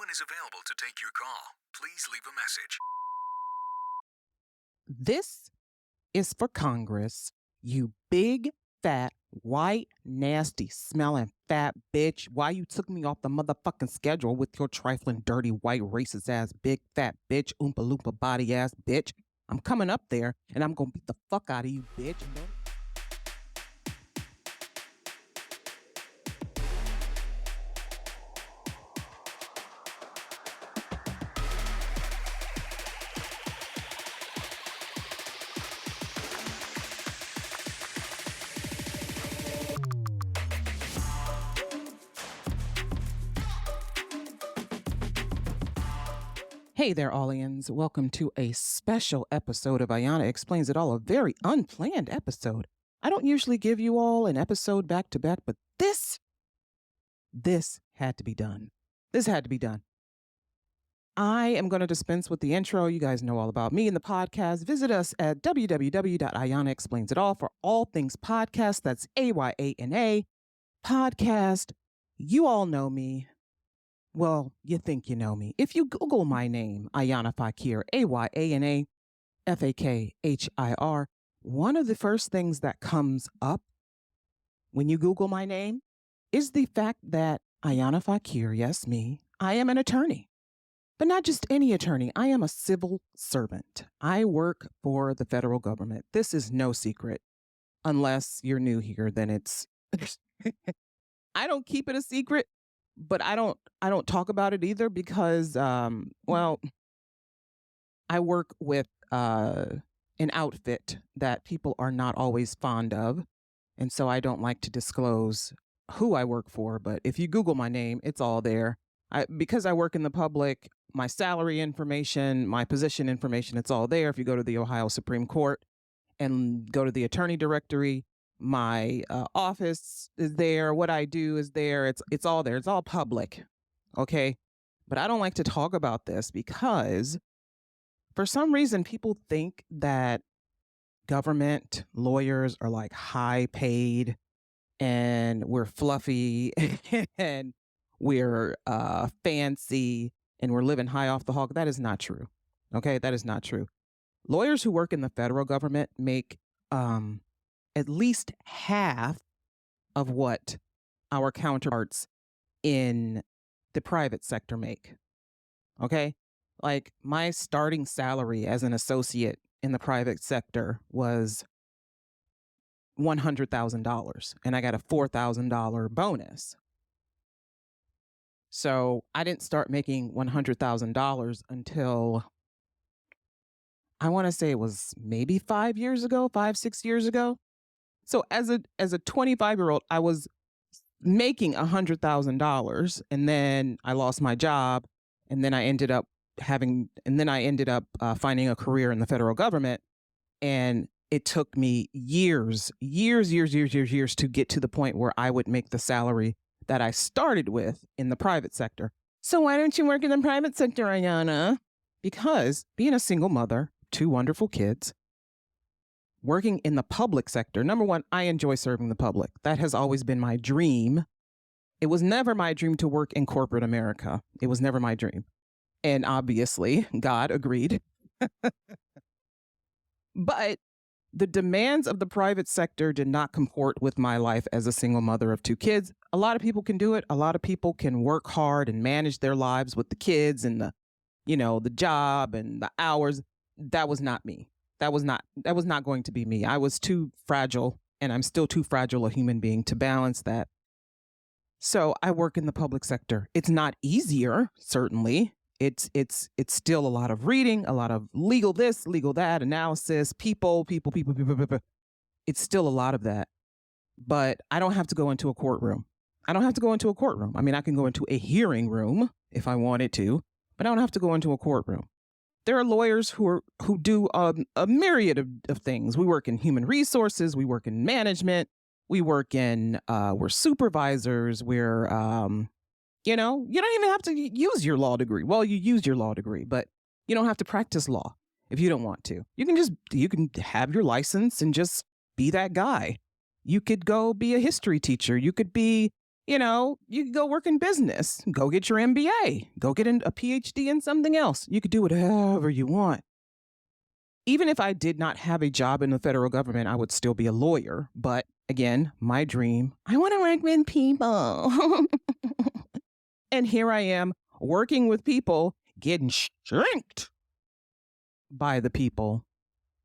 one is available to take your call. Please leave a message. This is for Congress, you big, fat, white, nasty, smelling fat bitch. Why you took me off the motherfucking schedule with your trifling, dirty, white, racist ass, big, fat bitch, oompa loompa body ass bitch. I'm coming up there and I'm gonna beat the fuck out of you, bitch. Hey there, Aulians. Welcome to a special episode of Ayana Explains It All, a very unplanned episode. I don't usually give you all an episode back to back, but this had to be done. This had to be done. I am going to dispense with the intro. You guys know all about me and the podcast. Visit us at www.ayanaexplainsitall for all things podcast. That's AYANA podcast. You all know me. Well, you think you know me. If you Google my name, Ayana Fakir, AYANA FAKHIR, one of the first things that comes up when you Google my name is the fact that Ayana Fakir, yes, me, I am an attorney. But not just any attorney. I am a civil servant. I work for the federal government. This is no secret. Unless you're new here, then it's I don't keep it a secret. But I don't talk about it either because, well, I work with an outfit that people are not always fond of. And so I don't like to disclose who I work for. But if you Google my name, it's all there. Because I work in the public, my salary information, my position information, it's all there. If you go to the Ohio Supreme Court and go to the attorney directory, my office is there. What I do is there. It's all there. It's all public. Okay. But I don't like to talk about this because for some reason people think that government lawyers are like high paid and we're fluffy and we're fancy and we're living high off the hog. That is not true. Okay. That is not true. Lawyers who work in the federal government make at least half of what our counterparts in the private sector make. Okay? Like my starting salary as an associate in the private sector was $100,000 and I got a $4,000 bonus. So I didn't start making $100,000 until I want to say it was maybe 5 years ago, 6 years ago. So as a 25-year-old, I was making $100,000 and then I lost my job and then I ended up finding a career in the federal government. And it took me years to get to the point where I would make the salary that I started with in the private sector. So why don't you work in the private sector, Ayana? Because being a single mother, 2 wonderful kids, working in the public sector, number one, I enjoy serving the public. That has always been my dream. It was never my dream to work in corporate America. It was never my dream. And obviously, God agreed. But the demands of the private sector did not comport with my life as a single mother of 2 kids. A lot of people can do it. A lot of people can work hard and manage their lives with the kids and the job and the hours. That was not me. That was not going to be me. I was too fragile, and I'm still too fragile a human being to balance that. So I work in the public sector. It's not easier, certainly. It's still a lot of reading, a lot of legal this, legal that, analysis, people. It's still a lot of that. But I don't have to go into a courtroom. I mean, I can go into a hearing room if I wanted to, but I don't have to go into a courtroom. There are lawyers who do a myriad of things. We work in human resources. We work in management. We work in, we're supervisors. We're, you don't even have to use your law degree. Well, you use your law degree, but you don't have to practice law if you don't want to. You can have your license and just be that guy. You could go be a history teacher. You could be You could go work in business, go get your MBA, go get a PhD in something else. You could do whatever you want. Even if I did not have a job in the federal government, I would still be a lawyer. But again, my dream, I want to work with people. And here I am working with people, getting shanked by the people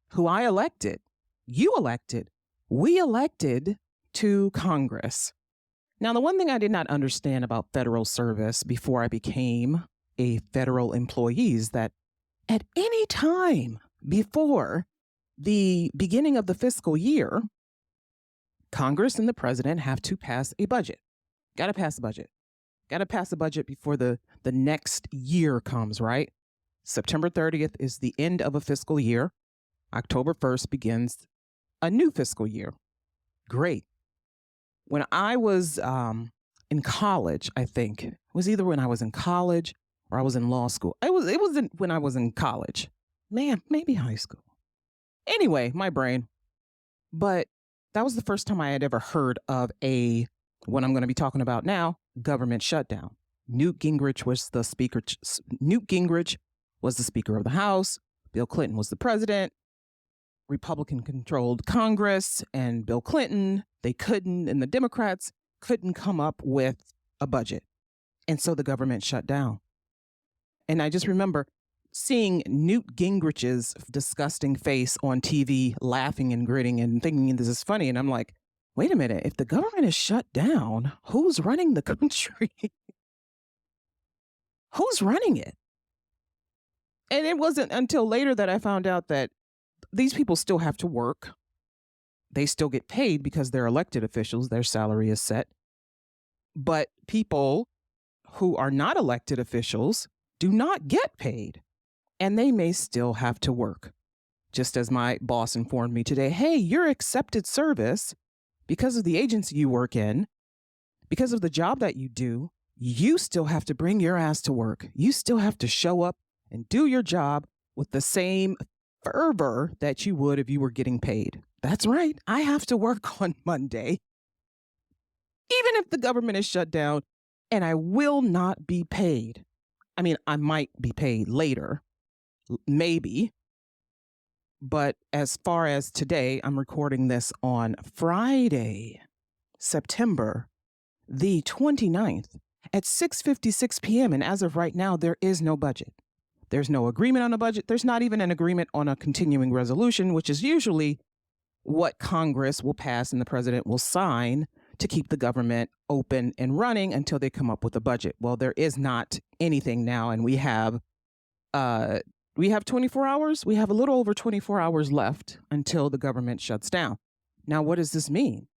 who I elected, you elected, we elected to Congress. Now, the one thing I did not understand about federal service before I became a federal employee is that at any time before the beginning of the fiscal year, Congress and the president have to pass a budget. Got to pass a budget. Got to pass a budget before the next year comes, right? September 30th is the end of a fiscal year. October 1st begins a new fiscal year. Great. When I was in college, I think, it was either when I was in college or I was in law school. It was when I was in college. Man, maybe high school. Anyway, my brain. But that was the first time I had ever heard of what I'm going to be talking about now, government shutdown. Newt Gingrich was the speaker. Newt Gingrich was the Speaker of the House. Bill Clinton was the president. Republican-controlled Congress and Bill Clinton, and the Democrats couldn't come up with a budget. And so the government shut down. And I just remember seeing Newt Gingrich's disgusting face on TV, laughing and grinning and thinking this is funny. And I'm like, wait a minute, if the government is shut down, who's running the country? Who's running it? And it wasn't until later that I found out that these people still have to work. They still get paid because they're elected officials. Their salary is set. But people who are not elected officials do not get paid, and they may still have to work. Just as my boss informed me today, hey, your accepted service, because of the agency you work in, because of the job that you do, you still have to bring your ass to work. You still have to show up and do your job with the same fervor that you would if you were getting paid. That's right. I have to work on Monday, even if the government is shut down, and I will not be paid. I mean, I might be paid later, maybe. But as far as today, I'm recording this on Friday, September the 29th at 6:56 p.m. And as of right now, there is no budget. There's no agreement on a budget. There's not even an agreement on a continuing resolution, which is usually what Congress will pass and the president will sign to keep the government open and running until they come up with a budget. Well, there is not anything now, and we have 24 hours. We have a little over 24 hours left until the government shuts down. Now, what does this mean?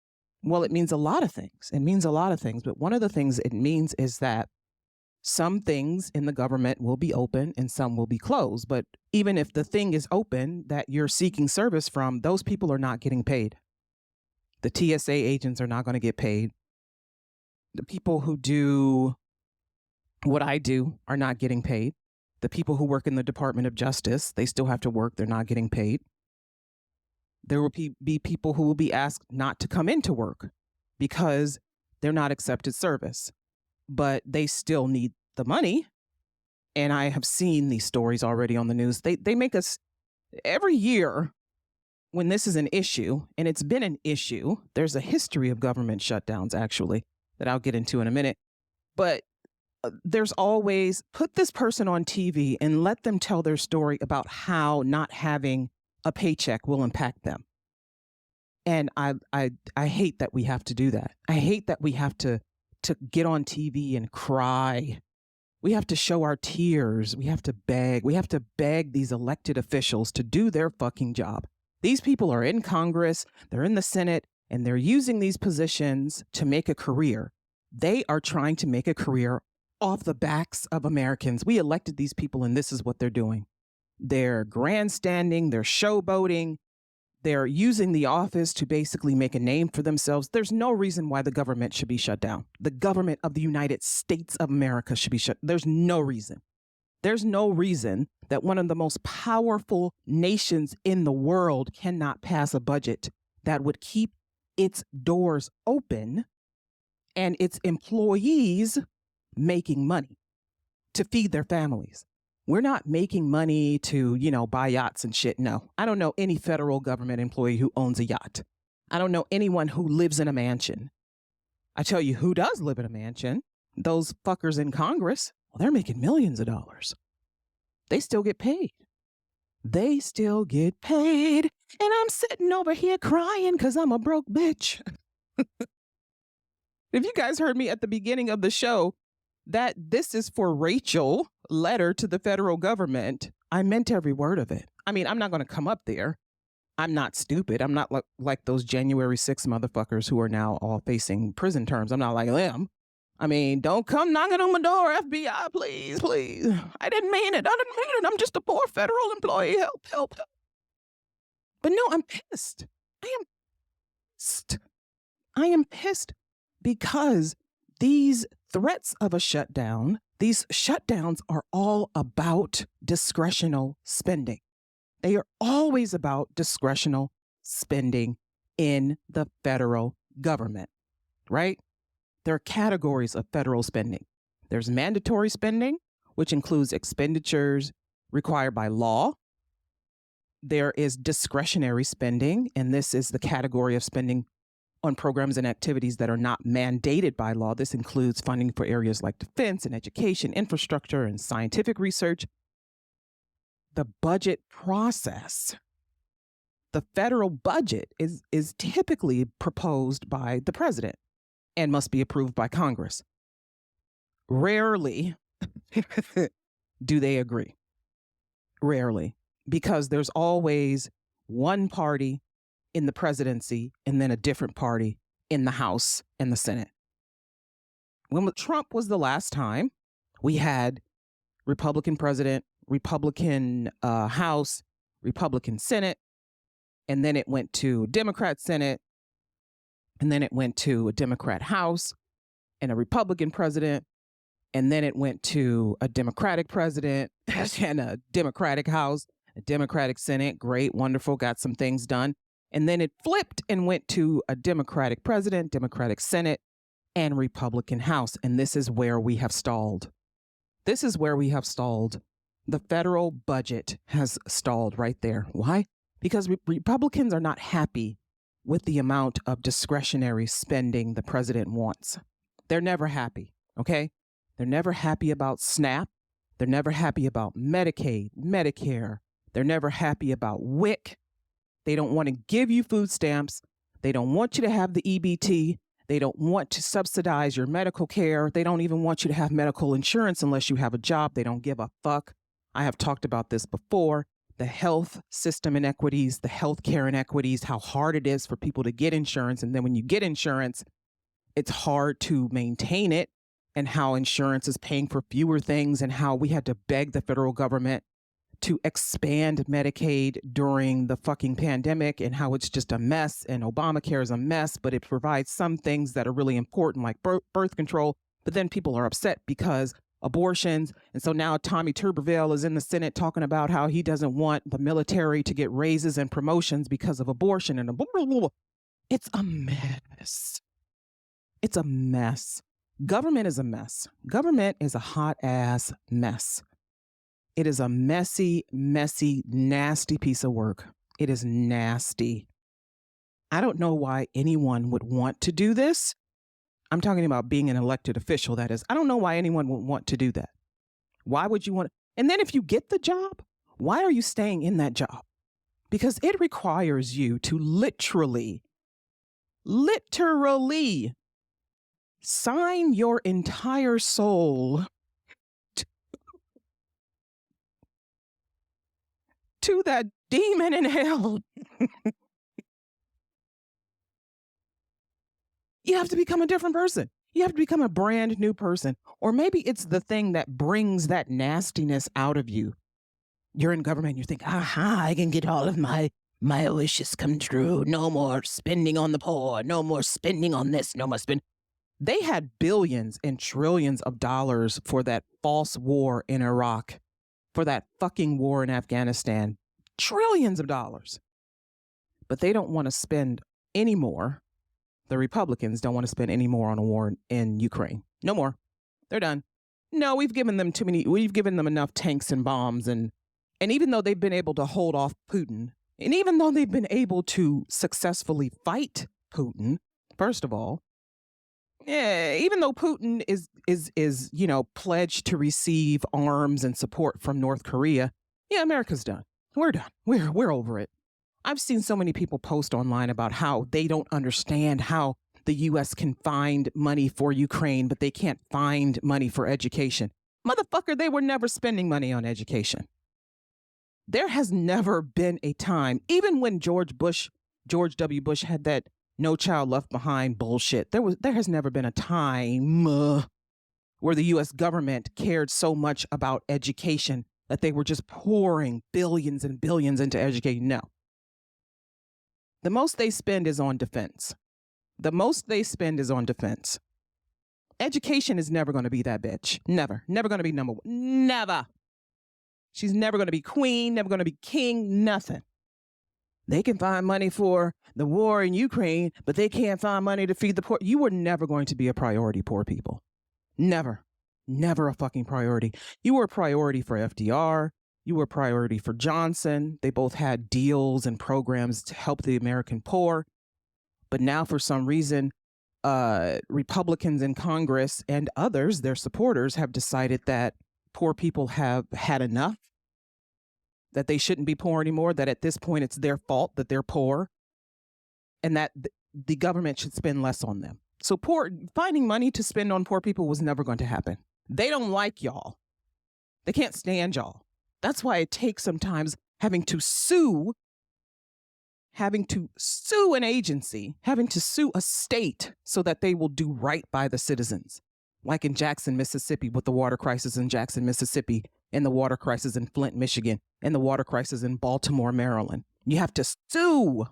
Well, it means a lot of things. It means a lot of things, but one of the things it means is that some things in the government will be open and some will be closed. But even if the thing is open that you're seeking service from, those people are not getting paid. The TSA agents are not going to get paid. The people who do what I do are not getting paid. The people who work in the Department of Justice, they still have to work. They're not getting paid. There will be people who will be asked not to come into work because they're not accepted service, but they still need the money. And I have seen these stories already on the news. They make us every year when this is an issue, and it's been an issue. There's a history of government shutdowns, actually, that I'll get into in a minute. But there's always put this person on TV and let them tell their story about how not having a paycheck will impact them. And I hate that we have to do that. I hate that we have to get on TV and cry. We have to show our tears. We have to beg. We have to beg these elected officials to do their fucking job. These people are in Congress, they're in the Senate, and they're using these positions to make a career. They are trying to make a career off the backs of Americans. We elected these people, and this is what they're doing. They're grandstanding, they're showboating, they're using the office to basically make a name for themselves. There's no reason why the government should be shut down. The government of the United States of America should be shut. There's no reason. There's no reason that one of the most powerful nations in the world cannot pass a budget that would keep its doors open and its employees making money to feed their families. We're not making money to, buy yachts and shit. No, I don't know any federal government employee who owns a yacht. I don't know anyone who lives in a mansion. I tell you who does live in a mansion. Those fuckers in Congress. Well, they're making millions of dollars. They still get paid. They still get paid. And I'm sitting over here crying because I'm a broke bitch. If you guys heard me at the beginning of the show, that this is for Rachel letter to the federal government, I meant every word of it. I mean, I'm not going to come up there. I'm not stupid. I'm not like those January 6 motherfuckers who are now all facing prison terms. I'm not like them. I mean, don't come knocking on my door, FBI, please, please. I didn't mean it. I'm just a poor federal employee. Help, help, help. But no, I'm pissed. I am pissed because these threats of a shutdown, these shutdowns are all about discretional spending. They are always about discretional spending in the federal government, right? There are categories of federal spending. There's mandatory spending, which includes expenditures required by law. There is discretionary spending, and this is the category of spending on programs and activities that are not mandated by law. This includes funding for areas like defense and education, infrastructure, and scientific research. The budget process, the federal budget is typically proposed by the president and must be approved by Congress. Rarely do they agree. Rarely, because there's always one party in the presidency and then a different party in the House and the Senate. When Trump was the last time, we had Republican president, Republican House, Republican Senate, and then it went to Democrat Senate, and then it went to a Democrat House and a Republican president, and then it went to a Democratic president and a Democratic House, a Democratic Senate. Great, wonderful, got some things done. And then it flipped and went to a Democratic president, Democratic Senate, and Republican House. And this is where we have stalled. This is where we have stalled. The federal budget has stalled right there. Why? Because Republicans are not happy with the amount of discretionary spending the president wants. They're never happy, okay? They're never happy about SNAP. They're never happy about Medicaid, Medicare. They're never happy about WIC. They don't want to give you food stamps. They don't want you to have the EBT. They don't want to subsidize your medical care. They don't even want you to have medical insurance unless you have a job. They don't give a fuck. I have talked about this before. The health system inequities, the healthcare inequities, how hard it is for people to get insurance. And then when you get insurance, it's hard to maintain it, and how insurance is paying for fewer things, and how we had to beg the federal government to expand Medicaid during the fucking pandemic, and how it's just a mess, and Obamacare is a mess, but it provides some things that are really important like birth control. But then people are upset because abortions. And so now Tommy Tuberville is in the Senate talking about how he doesn't want the military to get raises and promotions because of abortion. And it's a mess. It's a mess. Government is a mess. Government is a hot ass mess. It is a messy, messy, nasty piece of work. It is nasty. I don't know why anyone would want to do this. I'm talking about being an elected official, that is. I don't know why anyone would want to do that. Why would you want to? And then if you get the job, why are you staying in that job? Because it requires you to literally sign your entire soul to that demon in hell. You have to become a different person. You have to become a brand new person. Or maybe it's the thing that brings that nastiness out of you. You're in government, you think, aha, I can get all of my wishes come true. No more spending on the poor. No more spending on this. No more spending. They had billions and trillions of dollars for that false war in Iraq, for that fucking war in Afghanistan. Trillions of dollars. But they don't want to spend any more the Republicans don't want to spend any more on a war in Ukraine. No more. They're done. No, we've given them enough tanks and bombs, and even though they've been able to hold off Putin, and even though they've been able to successfully fight Putin, first of all, even though Putin is pledged to receive arms and support from North Korea, America's done. We're done. We're over it. I've seen so many people post online about how they don't understand how the U.S. can find money for Ukraine, but they can't find money for education. Motherfucker, they were never spending money on education. There has never been a time, even when George W. Bush had that No Child Left Behind bullshit, there has never been a time where the U.S. government cared so much about education that they were just pouring billions and billions into education. No. The most they spend is on defense. Education is never going to be that bitch. Never. Never going to be number one. Never. She's never going to be queen, never going to be king, nothing. They can find money for the war in Ukraine, but they can't find money to feed the poor. You were never going to be a priority, poor people. Never. Never a fucking priority. You were a priority for FDR. You were a priority for Johnson. They both had deals and programs to help the American poor. But now, for some reason, Republicans in Congress and others, their supporters, have decided that poor people have had enough, that they shouldn't be poor anymore, that at this point it's their fault that they're poor, and that the government should spend less on them. So finding money to spend on poor people was never going to happen. They don't like y'all. They can't stand y'all. That's why it takes sometimes having to sue an agency, having to sue a state so that they will do right by the citizens. Like in Jackson, Mississippi, with the water crisis in Jackson, Mississippi, and the water crisis in Flint, Michigan, and the water crisis in Baltimore, Maryland. You have to sue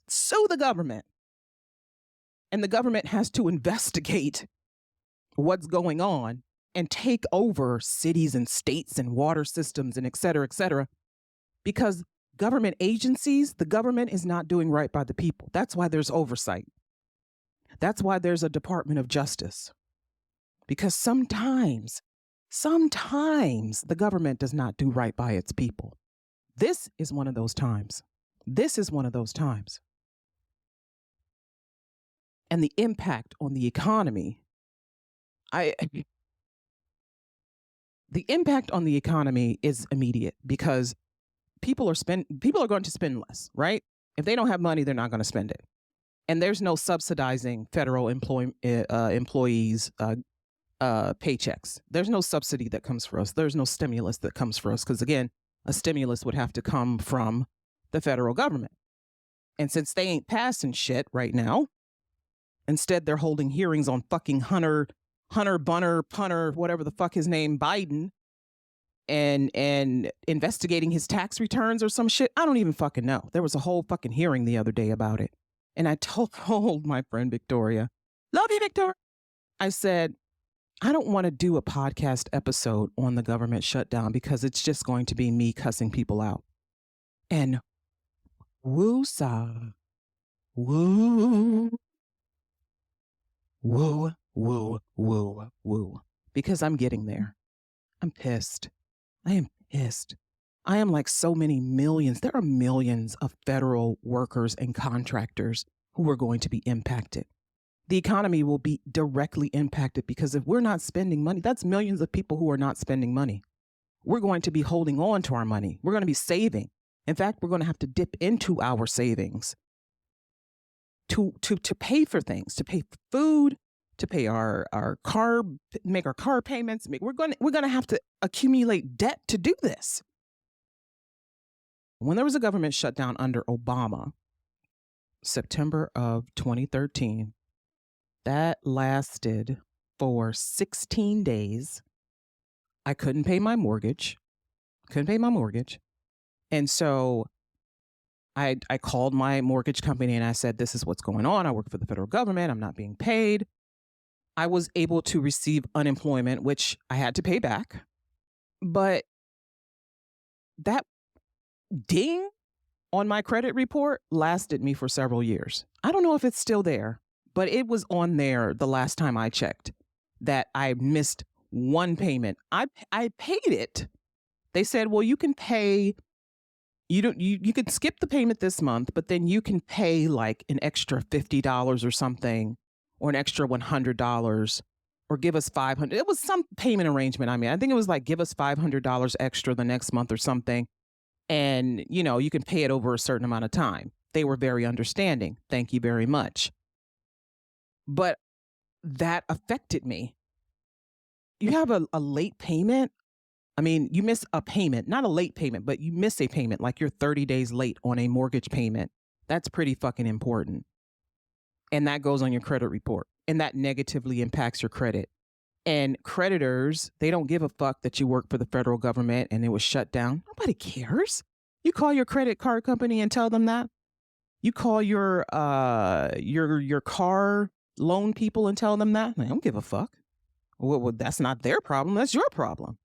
the government. And the government has to investigate what's going on and take over cities and states and water systems and et cetera, because government agencies, the government is not doing right by the people. That's why there's oversight. That's why there's a Department of Justice. Because sometimes the government does not do right by its people. This is one of those times. And the impact on the economy, the impact on the economy is immediate, because people are going to spend less, right? If they don't have money, they're not going to spend it. And there's no subsidizing federal employees' paychecks. There's no subsidy that comes for us. There's no stimulus that comes for us, because again, a stimulus would have to come from the federal government. And since they ain't passing shit right now, instead they're holding hearings on fucking Hunter Bunner, Punter, whatever the fuck his name, Biden, and investigating his tax returns or some shit. I don't even fucking know. There was a whole fucking hearing the other day about it. And I told my friend Victoria, love you, Victoria. I said, I don't want to do a podcast episode on the government shutdown because it's just going to be me cussing people out. And woo-sa, woo, woo, woo, woo, woo. Because I'm getting there. I'm pissed. I am pissed. I am like so many millions. There are millions of federal workers and contractors who are going to be impacted. The economy will be directly impacted because if we're not spending money, that's millions of people who are not spending money. We're going to be holding on to our money. We're going to be saving. In fact, we're going to have to dip into our savings to pay for things, to pay for food, to pay our car, make our car payments. We're going to have to accumulate debt to do this. When there was a government shutdown under Obama, September of 2013, that lasted for 16 days. I couldn't pay my mortgage. And so I called my mortgage company and I said, this is what's going on. I work for the federal government. I'm not being paid. I was able to receive unemployment, which I had to pay back. But that ding on my credit report lasted me for several years. I don't know if it's still there, but it was on there the last time I checked that I missed one payment. I paid it. They said, well, you can pay, you can skip the payment this month, but then you can pay like an extra $50 or something, or an extra $100, or give us $500. It was some payment arrangement. I mean, I think it was like give us $500 extra the next month or something. And, you can pay it over a certain amount of time. They were very understanding. Thank you very much. But that affected me. You have a late payment. I mean, you miss a payment, not a late payment, but you miss a payment, like you're 30 days late on a mortgage payment. That's pretty fucking important. And that goes on your credit report, and that negatively impacts your credit. And creditors, they don't give a fuck that you work for the federal government and it was shut down. Nobody cares. You call your credit card company and tell them that. You call your car loan people and tell them that. They don't give a fuck. Well, that's not their problem. That's your problem.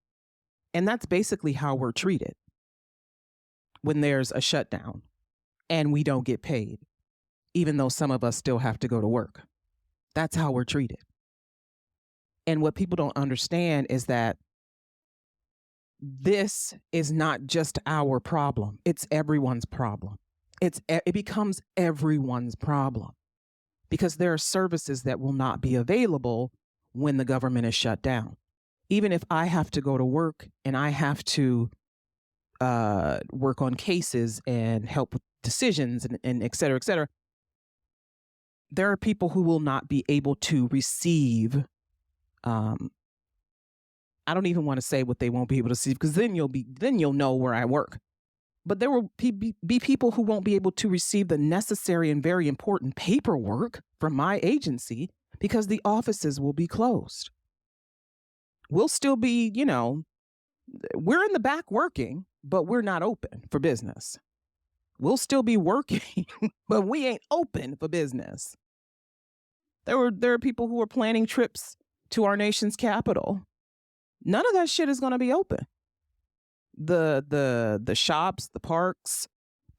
And that's basically how we're treated when there's a shutdown and we don't get paid, even though some of us still have to go to work. That's how we're treated. And what people don't understand is that this is not just our problem. It's everyone's problem. It becomes everyone's problem because there are services that will not be available when the government is shut down. Even if I have to go to work and I have to work on cases and help with decisions and et cetera, there are people who will not be able to receive. I don't even want to say what they won't be able to see because then you'll know where I work. But there will be people who won't be able to receive the necessary and very important paperwork from my agency because the offices will be closed. We'll still be, we're in the back working, but we're not open for business. We'll still be working, but we ain't open for business. There are people who are planning trips to our nation's capital. None of that shit is going to be open. The shops, the parks,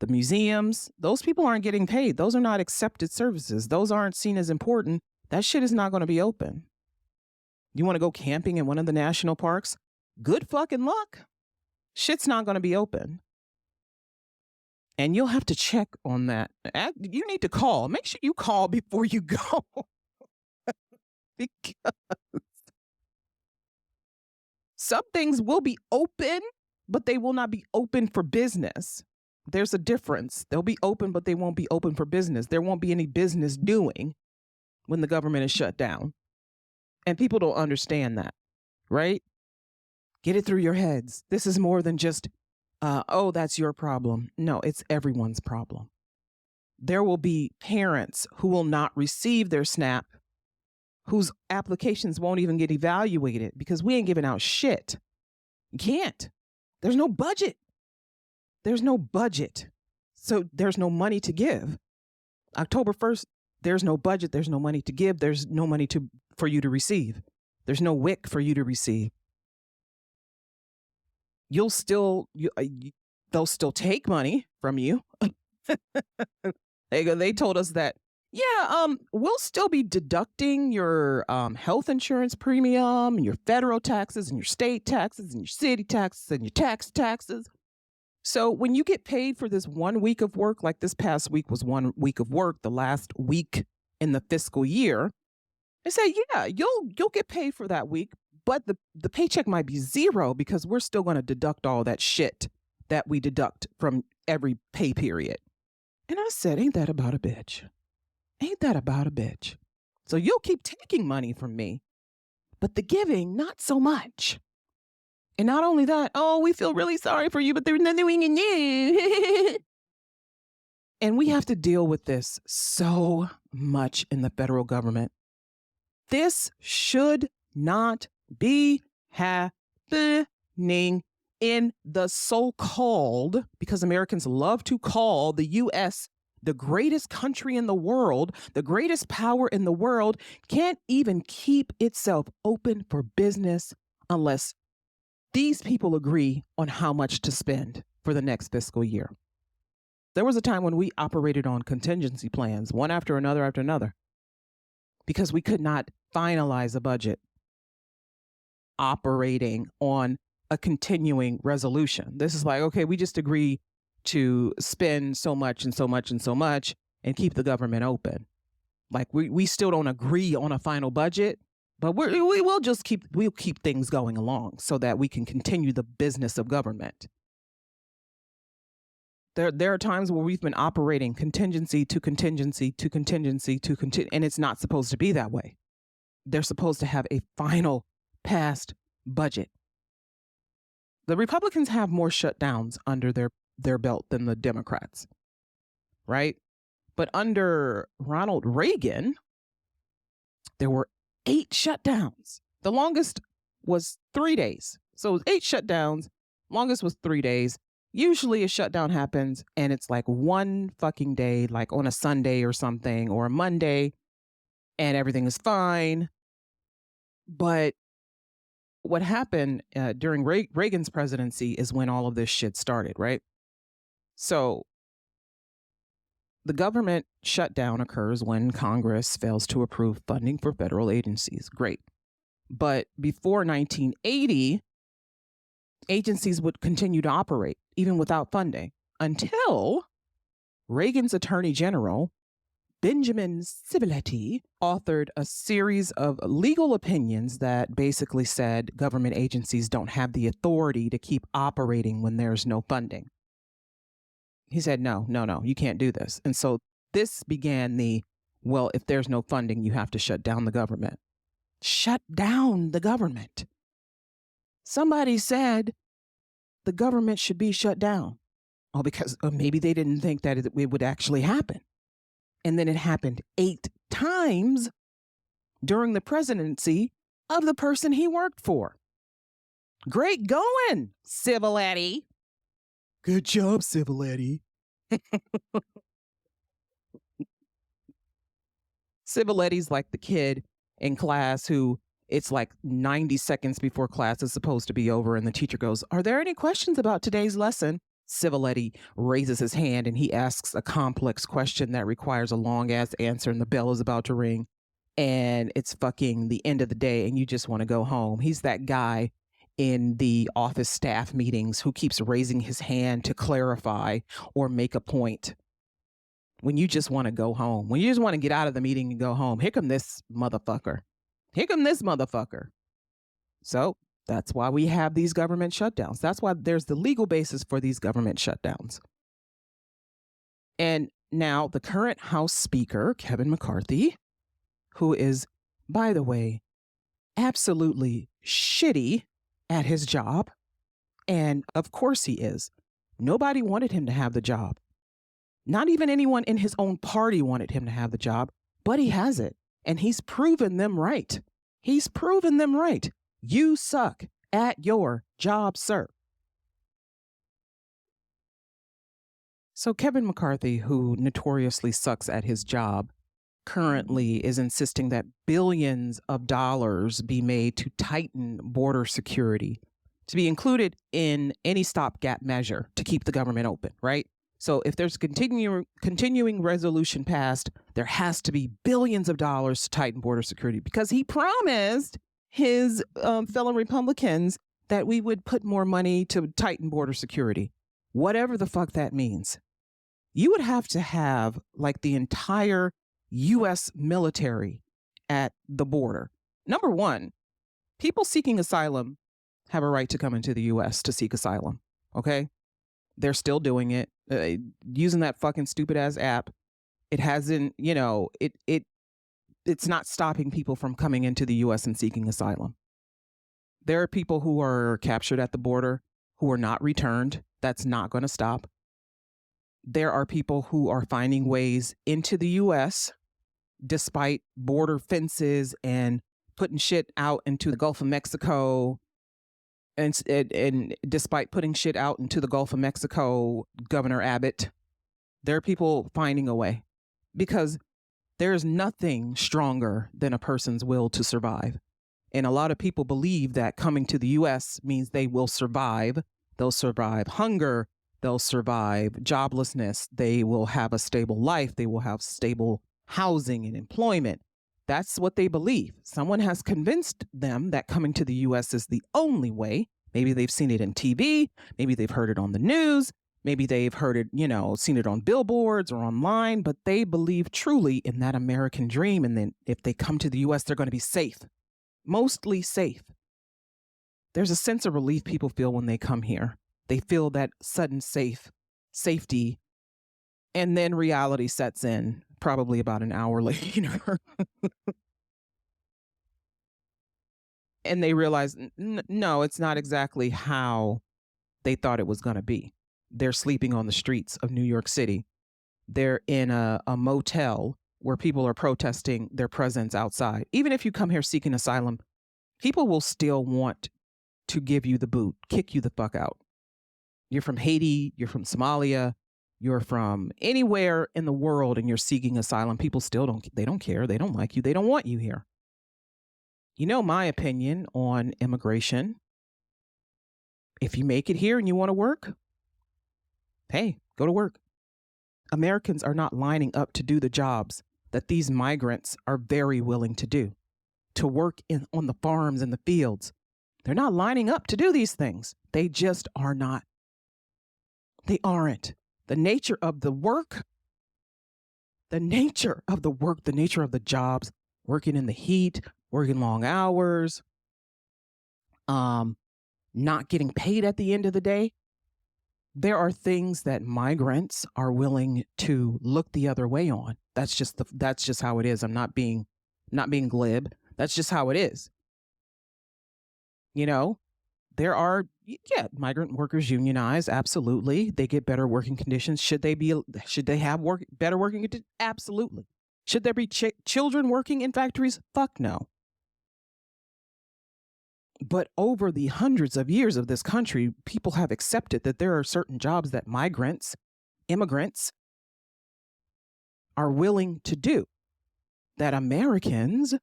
the museums, those people aren't getting paid. Those are not accepted services. Those aren't seen as important. That shit is not going to be open. You want to go camping in one of the national parks? Good fucking luck. Shit's not going to be open. And you'll have to check on that. You need to call. Make sure you call before you go. Because some things will be open, but they will not be open for business. There's a difference. They'll be open, but they won't be open for business. There won't be any business doing when the government is shut down. And people don't understand that, right? Get it through your heads. This is more than just, that's your problem. No, it's everyone's problem. There will be parents who will not receive their SNAP, whose applications won't even get evaluated because we ain't giving out shit. You can't. There's no budget. There's no budget. So there's no money to give. October 1st, there's no budget. There's no money to give. There's no money for you to receive. There's no WIC for you to receive. They'll still take money from you. They told us that, we'll still be deducting your health insurance premium, and your federal taxes, and your state taxes, and your city taxes, and your taxes. So when you get paid for this 1 week of work, like this past week was 1 week of work, the last week in the fiscal year, they say, you'll get paid for that week, but the paycheck might be zero because we're still going to deduct all that shit that we deduct from every pay period. And I said, ain't that about a bitch? Ain't that about a bitch? So you'll keep taking money from me, but the giving, not so much. And not only that, we feel really sorry for you, but there's nothing we can do. And we have to deal with this so much in the federal government. This should not be happening in the so-called, because Americans love to call the U.S. the greatest country in the world, the greatest power in the world, can't even keep itself open for business unless these people agree on how much to spend for the next fiscal year. There was a time when we operated on contingency plans, one after another, because we could not finalize a budget operating on a continuing resolution. This is like, okay, we just agree to spend so much and so much and so much and keep the government open. Like we still don't agree on a final budget, but we'll keep things going along so that we can continue the business of government. There are times where we've been operating contingency to contingency to contingency to contingency, and it's not supposed to be that way. They're supposed to have a final passed budget. The Republicans have more shutdowns under their belt than the Democrats, right? But under Ronald Reagan, there were 8 shutdowns. The longest was 3 days. So it was 8 shutdowns. Longest was 3 days. Usually a shutdown happens and it's like one fucking day, like on a Sunday or something, or a Monday, and everything is fine. But what happened during Reagan's presidency is when all of this shit started, right? So the government shutdown occurs when Congress fails to approve funding for federal agencies. Great. But before 1980, agencies would continue to operate even without funding until Reagan's Attorney General, Benjamin Civiletti, authored a series of legal opinions that basically said government agencies don't have the authority to keep operating when there's no funding. He said, no, you can't do this. And so this began well, if there's no funding, you have to shut down the government. Shut down the government. Somebody said the government should be shut down. Oh, because maybe they didn't think that it would actually happen. And then it happened 8 times during the presidency of the person he worked for. Great going, Civiletti. Good job, Civiletti. Civiletti's like the kid in class who it's like 90 seconds before class is supposed to be over and the teacher goes, "Are there any questions about today's lesson?" Civiletti raises his hand and he asks a complex question that requires a long ass answer and the bell is about to ring and it's fucking the end of the day and you just want to go home. He's that guy in the office staff meetings who keeps raising his hand to clarify or make a point when you just want to go home, when you just want to get out of the meeting and go home. Here come this motherfucker. So that's why we have these government shutdowns. That's why there's the legal basis for these government shutdowns. And now the current House Speaker, Kevin McCarthy, who is, by the way, absolutely shitty at his job. And of course he is. Nobody wanted him to have the job. Not even anyone in his own party wanted him to have the job, but he has it. And he's proven them right. You suck at your job, sir. So Kevin McCarthy, who notoriously sucks at his job, currently is insisting that billions of dollars be made to tighten border security, to be included in any stopgap measure to keep the government open, right? So if there's continuing resolution passed, there has to be billions of dollars to tighten border security because he promised his fellow Republicans that we would put more money to tighten border security. Whatever the fuck that means. You would have to have like the entire U.S. military at the border. Number one, people seeking asylum have a right to come into the U.S. to seek asylum. Okay? They're still doing it. Using that fucking stupid ass app. It hasn't, it's not stopping people from coming into the U.S. and seeking asylum. There are people who are captured at the border who are not returned. That's not going to stop. There are people who are finding ways into the U.S. despite border fences and putting shit out into the Gulf of Mexico. And despite putting shit out into the Gulf of Mexico, Governor Abbott, there are people finding a way because there's nothing stronger than a person's will to survive. And a lot of people believe that coming to the U.S. means they will survive. They'll survive hunger. they'll survive joblessness, they will have a stable life, they will have stable housing and employment. That's what they believe. Someone has convinced them that coming to the US is the only way. Maybe they've seen it in TV, maybe they've heard it on the news, maybe they've heard it, seen it on billboards or online, but they believe truly in that American dream. And then if they come to the US, they're going to be safe, mostly safe. There's a sense of relief people feel when they come here. They feel that sudden safety, and then reality sets in probably about an hour later. And they realize, no, it's not exactly how they thought it was going to be. They're sleeping on the streets of New York City. They're in a motel where people are protesting their presence outside. Even if you come here seeking asylum, people will still want to give you the boot, kick you the fuck out. You're from Haiti, you're from Somalia, you're from anywhere in the world and you're seeking asylum. People still don't care. They don't like you. They don't want you here. You know my opinion on immigration. If you make it here and you want to work, hey, go to work. Americans are not lining up to do the jobs that these migrants are very willing to do, to work on the farms and the fields. They're not lining up to do these things. They just are not. They aren't. The nature of the work, the nature of the jobs, working in the heat, working long hours, not getting paid at the end of the day. There are things that migrants are willing to look the other way on. That's just how it is. I'm not being glib. That's just how it is. There are, migrant workers unionize. Absolutely. They get better working conditions. Should they have better working conditions? Absolutely. Should there be children working in factories? Fuck no. But over the hundreds of years of this country, people have accepted that there are certain jobs that immigrants are willing to do, that Americans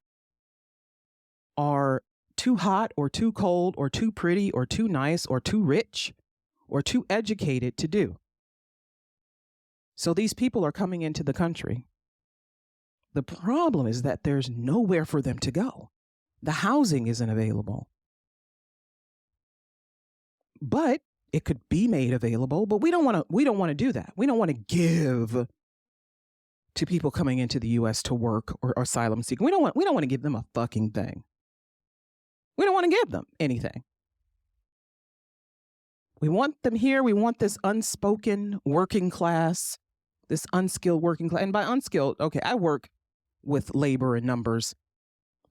are too hot or too cold or too pretty or too nice or too rich or too educated to do. So these people are coming into the country. The problem is that there's nowhere for them to go. The housing isn't available. But it could be made available, but we don't want to do that. We don't want to give to people coming into the US to work or asylum seeking. We don't want to give them a fucking thing. We don't want to give them anything. We want them here. We want this unspoken working class, this unskilled working class. And by unskilled, okay, I work with labor and numbers.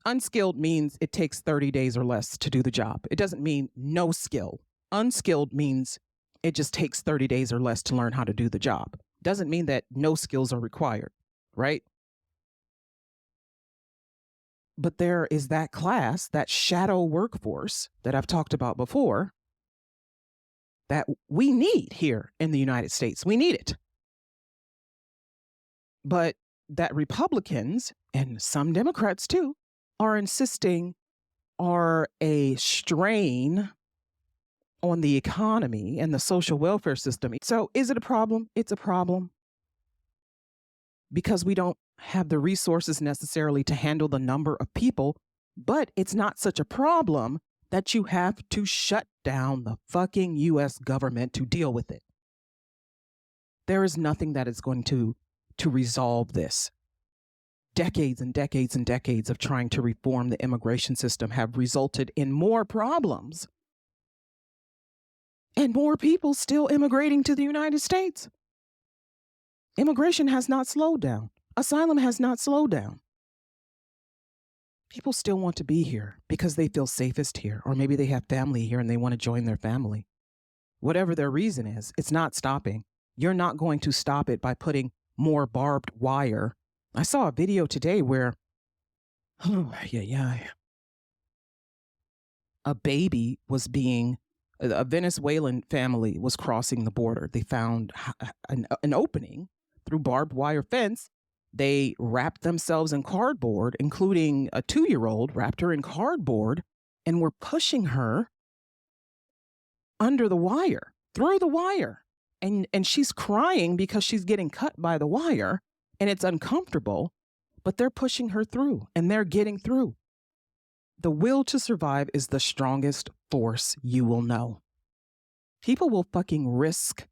Unskilled means it takes 30 days or less to do the job. It doesn't mean no skill. Unskilled means it just takes 30 days or less to learn how to do the job. Doesn't mean that no skills are required, right? But there is that class, that shadow workforce that I've talked about before, that we need here in the United States. We need it. But that Republicans, and some Democrats too, are insisting are a strain on the economy and the social welfare system. So is it a problem? It's a problem because we don't have the resources necessarily to handle the number of people, but it's not such a problem that you have to shut down the fucking US government to deal with it. There is nothing that is going to resolve this. Decades and decades and decades of trying to reform the immigration system have resulted in more problems and more people still immigrating to the United States. Immigration has not slowed down. Asylum has not slowed down. People still want to be here because they feel safest here, or maybe they have family here and they want to join their family. Whatever their reason is, it's not stopping. You're not going to stop it by putting more barbed wire. I saw a video today where, a Venezuelan family was crossing the border. They found an opening through barbed wire fence. They wrapped themselves in cardboard, including a 2-year-old, wrapped her in cardboard, and were pushing her under the wire, through the wire. And she's crying because she's getting cut by the wire and it's uncomfortable, but they're pushing her through and they're getting through. The will to survive is the strongest force you will know. People will fucking risk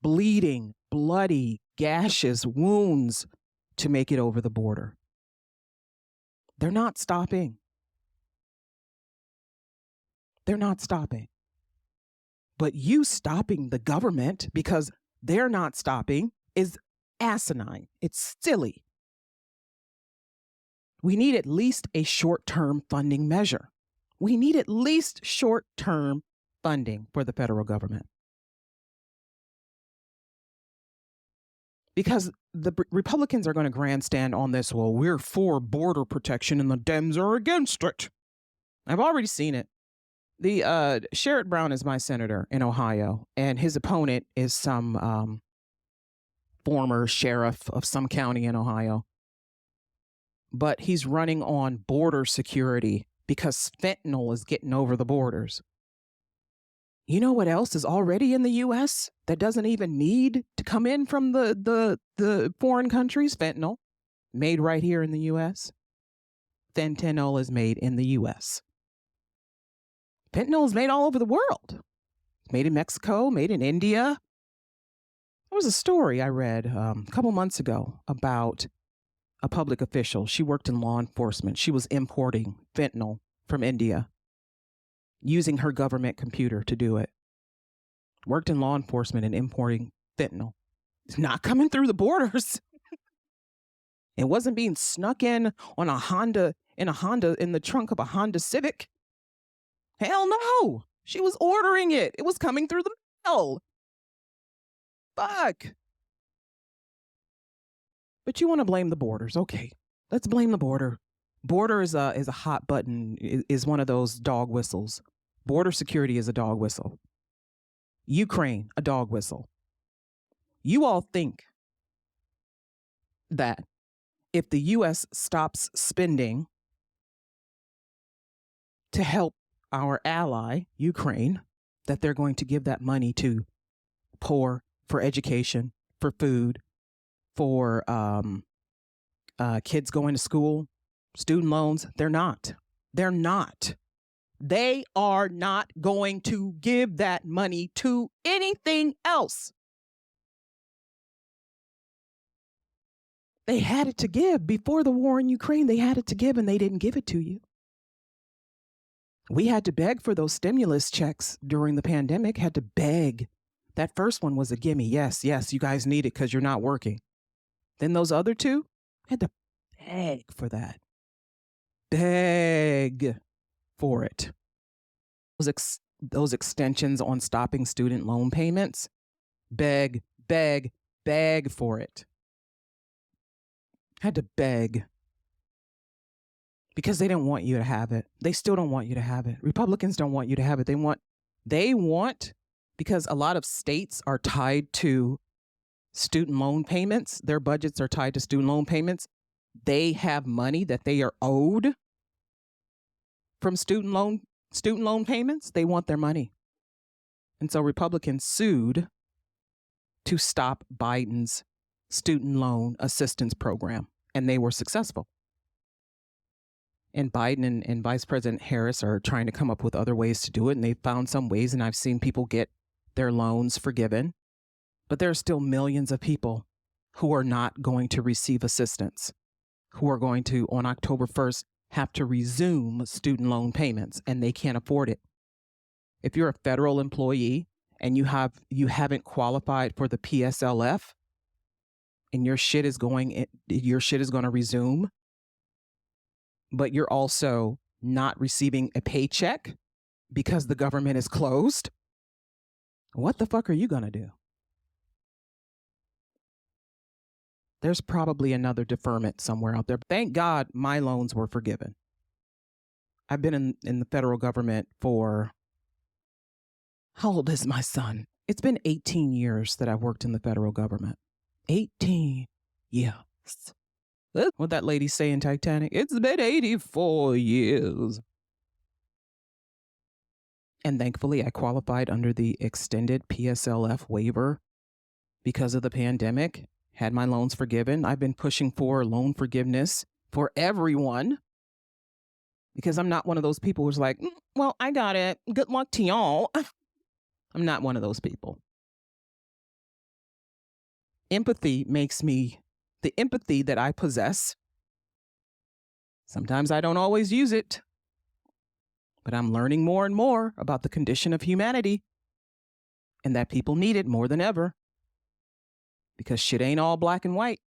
bleeding, bloody, gaseous wounds to make it over the border. They're not stopping. They're not stopping. But you stopping the government because they're not stopping is asinine. It's silly. We need at least a short-term funding measure. We need at least short-term funding for the federal government. Because the Republicans are going to grandstand on this. Well, we're for border protection and the Dems are against it. I've already seen it. The Sherrod Brown is my senator in Ohio, and his opponent is some former sheriff of some county in Ohio. But he's running on border security because fentanyl is getting over the borders. You know what else is already in the U.S. that doesn't even need to come in from the foreign countries? Fentanyl, made right here in the U.S. Fentanyl is made in the U.S. Fentanyl is made all over the world. It's made in Mexico, made in India. There was a story I read a couple months ago about a public official. She worked in law enforcement. She was importing fentanyl from India, using her government computer to do it. Worked in law enforcement and importing fentanyl. It's not coming through the borders. It wasn't being snuck in on a Honda, in the trunk of a Honda Civic. Hell no. She was ordering it. It was coming through the mail. Fuck. But you want to blame the borders. Okay, let's blame the border. Border is a hot button, is one of those dog whistles. Border security is a dog whistle. Ukraine, a dog whistle. You all think that if the U.S. stops spending to help our ally, Ukraine, that they're going to give that money to poor, for education, for food, for kids going to school, student loans. They're not. They're not. They are not going to give that money to anything else. They had it to give before the war in Ukraine. They had it to give and they didn't give it to you. We had to beg for those stimulus checks during the pandemic, had to beg. That first one was a gimme. Yes, you guys need it because you're not working. Then those other two had to beg for that. Beg for it. Those extensions on stopping student loan payments, beg for it. Had to beg. Because they didn't want you to have it. They still don't want you to have it. Republicans don't want you to have it. They want, because a lot of states are tied to student loan payments. Their budgets are tied to student loan payments. They have money that they are owed from student loan payments. They want their money. And so Republicans sued to stop Biden's student loan assistance program, and they were successful. And Biden and Vice President Harris are trying to come up with other ways to do it, and they've found some ways, and I've seen people get their loans forgiven. But there are still millions of people who are not going to receive assistance, who are going to, on October 1st, have to resume student loan payments, and they can't afford it. If you're a federal employee and you haven't qualified for the PSLF, and your shit is going to resume, but you're also not receiving a paycheck because the government is closed, what the fuck are you going to do? There's probably another deferment somewhere out there. Thank God my loans were forgiven. I've been in the federal government for, how old is my son? It's been 18 years that I've worked in the federal government. 18 years. What that lady say in Titanic? It's been 84 years. And thankfully, I qualified under the extended PSLF waiver because of the pandemic, had my loans forgiven. I've been pushing for loan forgiveness for everyone because I'm not one of those people who's like, well, I got it. Good luck to y'all. I'm not one of those people. Empathy makes me, the empathy that I possess, sometimes I don't always use it, but I'm learning more and more about the condition of humanity and that people need it more than ever because shit ain't all black and white.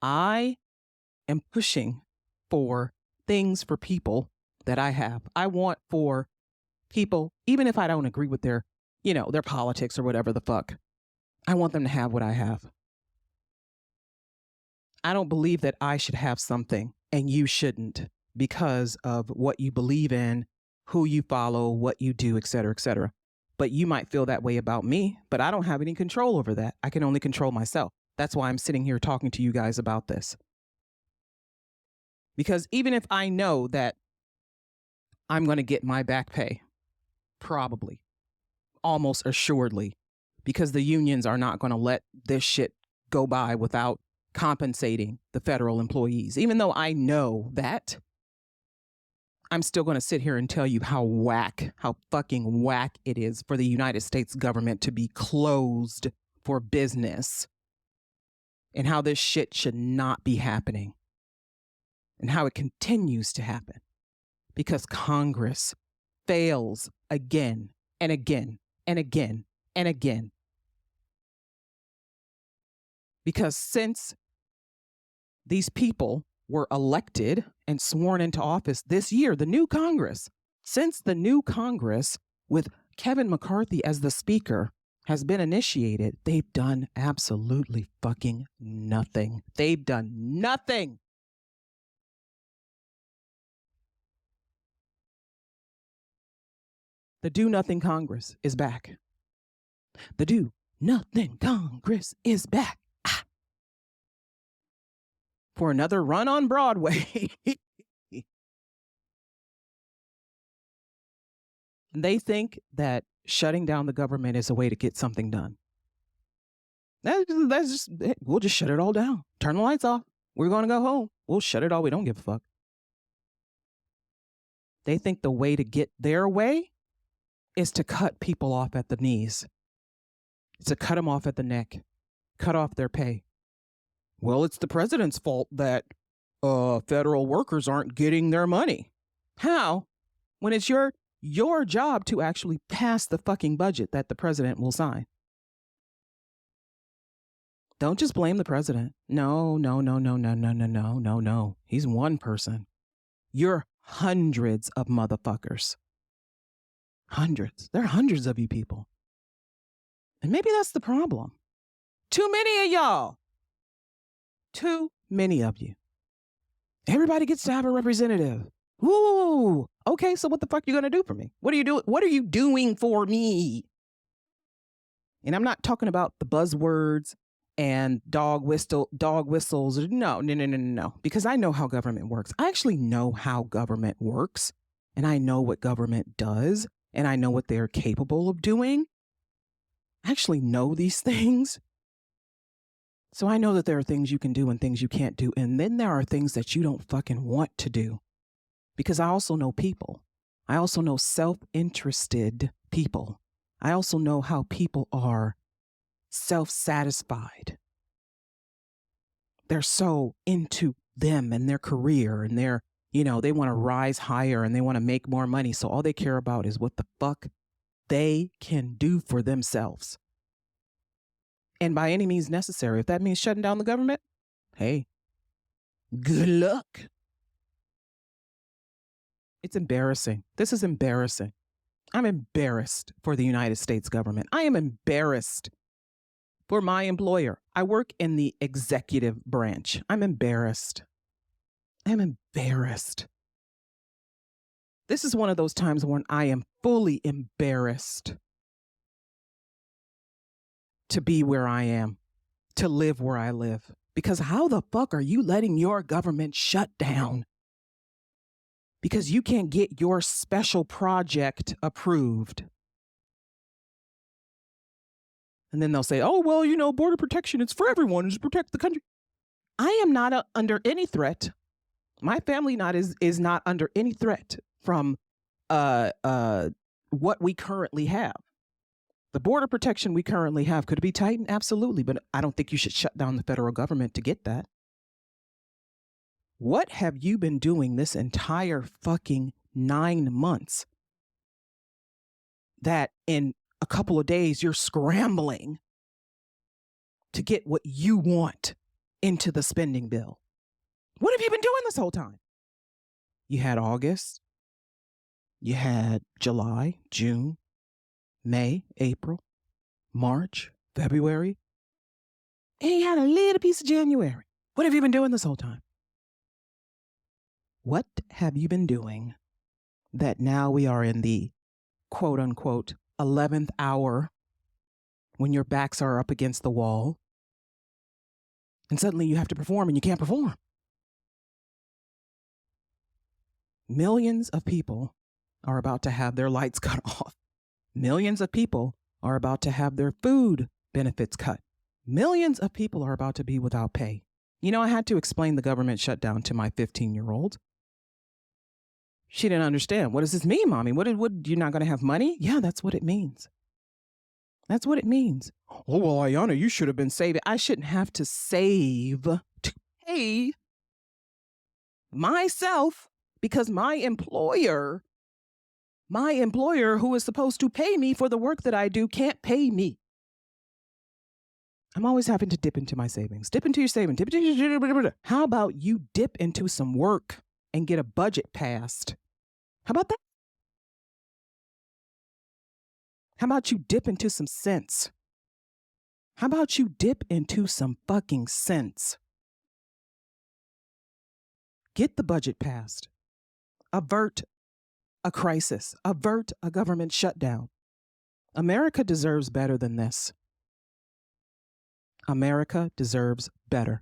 I am pushing for things for people that I have. I want for people, even if I don't agree with their, their politics or whatever the fuck, I want them to have what I have. I don't believe that I should have something and you shouldn't because of what you believe in, who you follow, what you do, et cetera, et cetera. But you might feel that way about me, but I don't have any control over that. I can only control myself. That's why I'm sitting here talking to you guys about this. Because even if I know that I'm going to get my back pay, probably, almost assuredly, because the unions are not going to let this shit go by without compensating the federal employees. Even though I know that, I'm still going to sit here and tell you how fucking whack it is for the United States government to be closed for business and how this shit should not be happening and how it continues to happen because Congress fails again and again and again and again. Because since these people were elected and sworn into office this year, the new Congress, since the new Congress with Kevin McCarthy as the speaker has been initiated, they've done absolutely fucking nothing. They've done nothing. The Do Nothing Congress is back. The Do Nothing Congress is back. For another run on Broadway. They think that shutting down the government is a way to get something done. We'll just shut it all down. Turn the lights off. We're going to go home. We'll shut it all. We don't give a fuck. They think the way to get their way is to cut people off at the knees. It's to cut them off at the neck, cut off their pay. Well, it's the president's fault that federal workers aren't getting their money. How? When it's your job to actually pass the fucking budget that the president will sign. Don't just blame the president. No. He's one person. You're hundreds of motherfuckers. Hundreds. There are hundreds of you people. And maybe that's the problem. Too many of y'all. Too many of you. Everybody gets to have a representative. Woo! Okay, so what the fuck are you going to do for me? What are you doing? What are you doing for me? And I'm not talking about the buzzwords and dog whistles. No. Because I know how government works. I actually know how government works. And I know what government does. And I know what they're capable of doing. I actually know these things. So I know that there are things you can do and things you can't do. And then there are things that you don't fucking want to do. Because I also know people. I also know self-interested people. I also know how people are self-satisfied. They're so into them and their career and their, they want to rise higher and they want to make more money. So all they care about is what the fuck they can do for themselves. And by any means necessary, if that means shutting down the government, hey, good luck. It's embarrassing. This is embarrassing. I'm embarrassed for the United States government. I am embarrassed for my employer. I work in the executive branch. I'm embarrassed. I'm embarrassed. This is one of those times when I am fully embarrassed to be where I am, to live where I live. Because how the fuck are you letting your government shut down? because you can't get your special project approved. And then they'll say, oh, well, border protection, it's for everyone, it's to protect the country. I am not under any threat. My family is not under any threat from what we currently have. The border protection we currently have, could it be tightened? Absolutely, but I don't think you should shut down the federal government to get that. What have you been doing this entire fucking 9 months that in a couple of days you're scrambling to get what you want into the spending bill? What have you been doing this whole time? You had August, you had July, June, May, April, March, February, and you had a little piece of January. What have you been doing this whole time? What have you been doing that now we are in the quote unquote 11th hour when your backs are up against the wall and suddenly you have to perform and you can't perform? Millions of people are about to have their lights cut off. Millions of people are about to have their food benefits cut. Millions of people are about to be without pay. I had to explain the government shutdown to my 15-year-old. She didn't understand. What does this mean, Mommy? What you're not going to have money? Yeah, that's what it means. That's what it means. Oh, well, Ayana, you should have been saving. I shouldn't have to save to pay myself because my employer who is supposed to pay me for the work that I do can't pay me. I'm always having to dip into my savings. Dip into your savings. How about you dip into some work and get a budget passed? How about that? How about you dip into some sense? How about you dip into some fucking sense? Get the budget passed. Avert a crisis. Avert a government shutdown. America deserves better than this. America deserves better.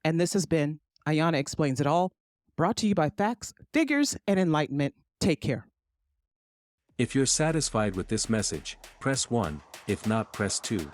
And this has been Ayana Explains It All, brought to you by facts, figures, and enlightenment. Take care. If you're satisfied with this message, press 1, if not, press 2.